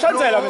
Shanzela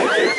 I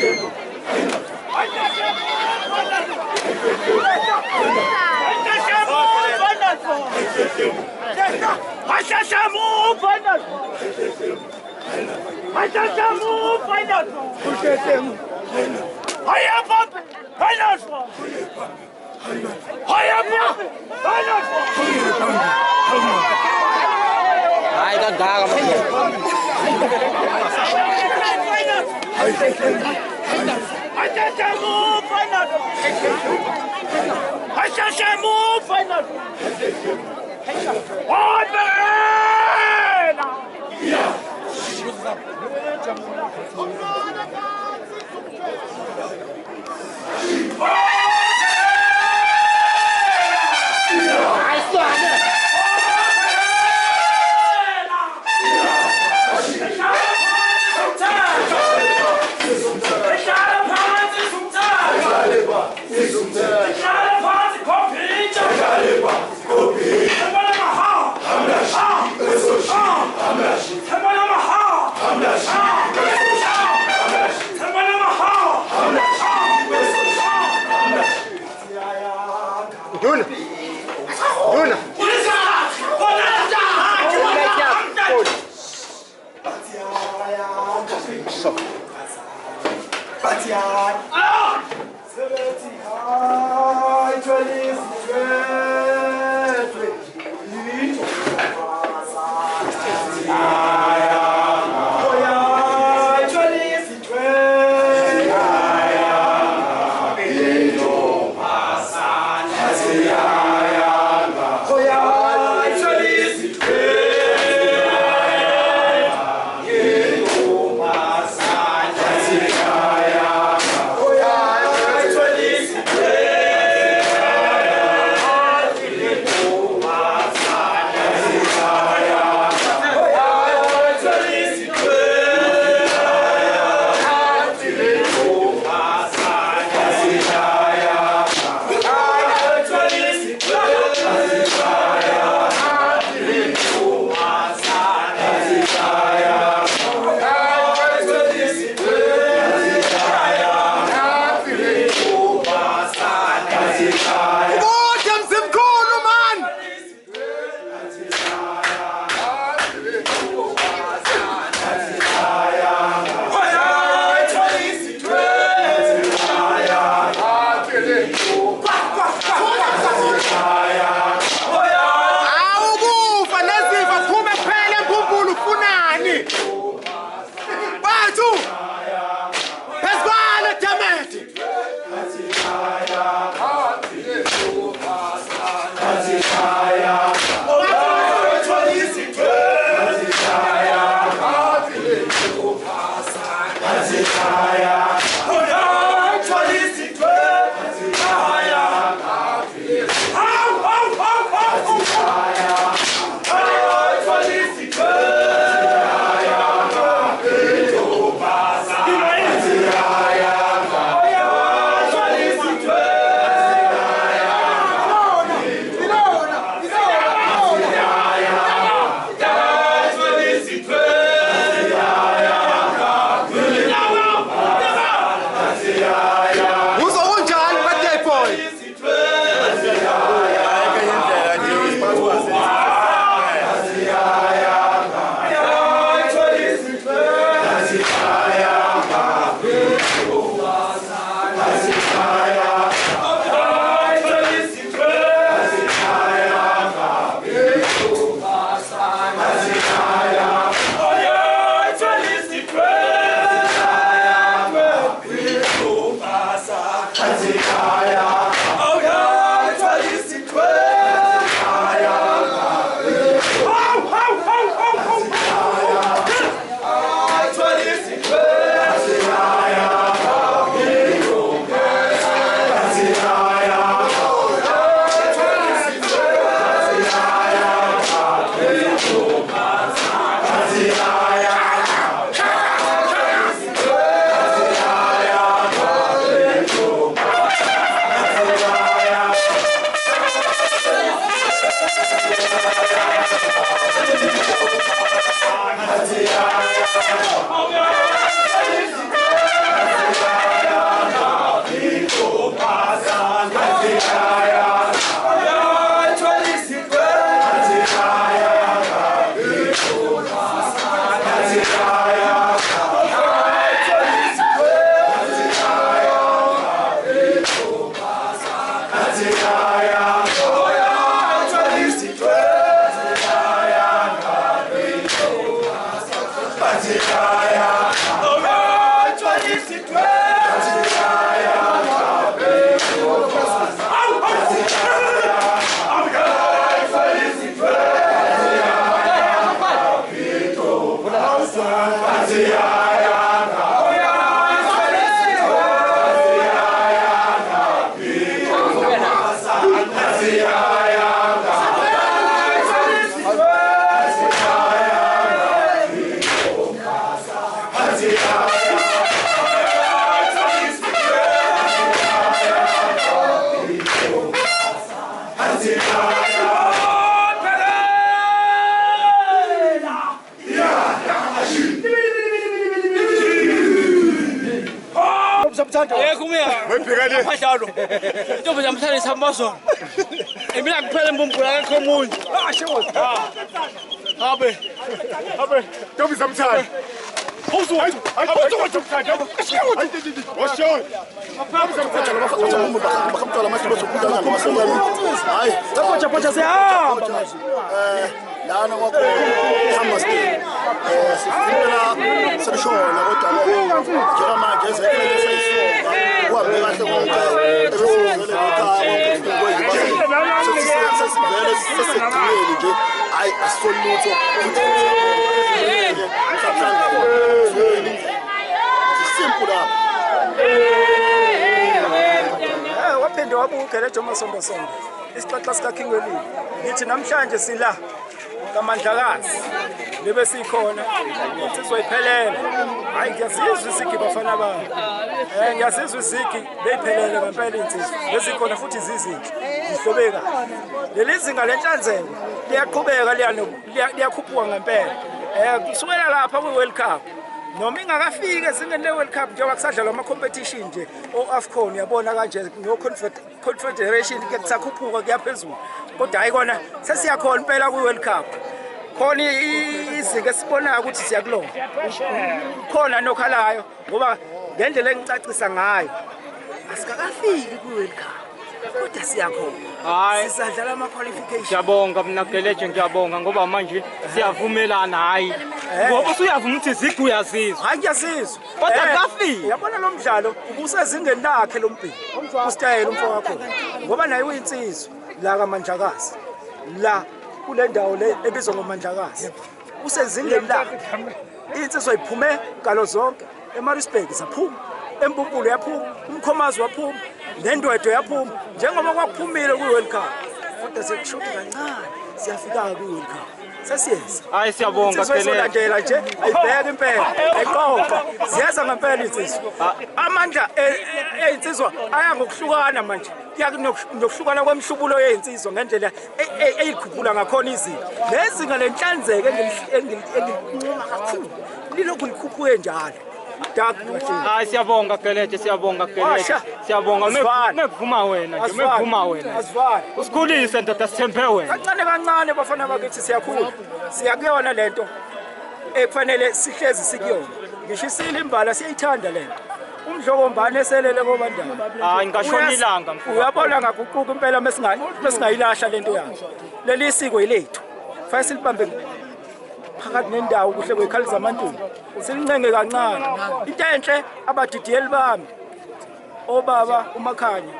Samthanda. Kumia. Webhekane. Phashalo. Ntombi zamthanda isambazo. Mina kuphela imbumbula akho umuntu. Shewo. Habe. Ntombi Samthanda. Hozu. Hayi, Samthanda. Shewo. Washo. Bakamthola manje bazokudlala ngamasengane. Hayi, Lapho siyahamba manje. lana kwakho ihamba stay. Sifuna sebishona kodwa njalo manje ezehlele sayisonga. Kuhambe kahle konke. Ebesivele ekhaya konke sesivele sesigcineli nje. Hayi asolutho. Simple up. Waphinde wabuke le Jomo Sonto isixaxa sika King Welile ngithi namhlanje sila kaMandlakazi lebe sikhona insizwa iphelele hayi ngiyasizwa isigi bafana bami ngiyasizwa isigi beyiphelele ngempela insizwa lesikhona futhi izizinhle zihlobeka leli zinga lenhlanzeko liyaqhubeka liyakhuphuka ngempela kusukela lapha kwi-World Cup noma ingakafike ezingeni le-World Cup njengoba kusadlalwa ama-competition nje o-AFCON yabona kanje no-Confederation ke kusakhuphuka kuyaphezulu kodwa hayi kona sesiyakhona impela kwi-World Cup khona izinga esibonayo ukuthi siyakulona khona nokhalayo ngoba ngendlela engicacisa ngayo asikakafiki kwi-World Cup kodwa siyakhona Hayi. Sisadlala ama-qualification. Ngiyabonga mina Geleje ngiyabonga ngoba manje siyavumelana hayi. Ngoba usuyavuma ukuthi izigi uyazizwa. Hayi ngiyasizwa. Kodwa kafiki. Yabona lo mdlalo ubusezingeni lakhe lo mbheki. Ustayela umfo wakho. Ngoba naye uyinsizwa la kaMandlakazi. La kule ndawo le ebizwa ngoMandlakazi. Usezingeni lakhe. Insizwa iphume ngalo zonke. eMaritzburg saphuma. Embumbulu yaphuma. Umkhomazi waphuma. Nendwedwe yaphuma. Njengoba kwakuphumile kwi-World Cup. Kodwa sekushuthi kancane siyafika kwi-World Cup. Sesiyenza. Hayi siyabonga Geleje. Sizolandela nje ayibheka impela ayiqoqa siyaza ngempela insizwa amandla einsizwa aya ngokuhlukana manje nokuhlukana kwemhlubulo yeinsizwa ngendlela eyikhuphula ngakhona izinto lezinga lenhlanzeke engilincuma kakhulu lilokhu likhuphuke njalo Hayi siyabonga Geleje siyabonga mekuvuma wena nje mekuvuma wena usikhulise ndoda sithembe wena kancane bafana bakithi siyakhula siyakuyona lento ekufanele sihlezi sikuyona ngisho isile imbala siyayithanda lento umdlokombane eselele kobandaba hayi ngashona ilanga uyabona ngaguquka impela mesingayilahla lento yakhe leli siko yilethu fanele silibambe phakathi nendawo kuhle kwekhali zamantombi silincenge kancane into enhle abadidiyeli bami obaba uMakhanya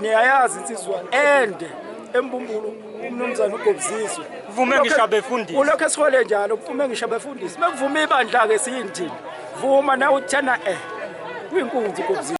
niyayazi insizwa ende embumbulu umnumzana uGobziswe uvume ngisho abefundisi ulokho esihole njalo uvume ngisho abefundisi mekuvuma ibandla ke siyindini vuma nawe uthana kuyinkunzi uGobziswe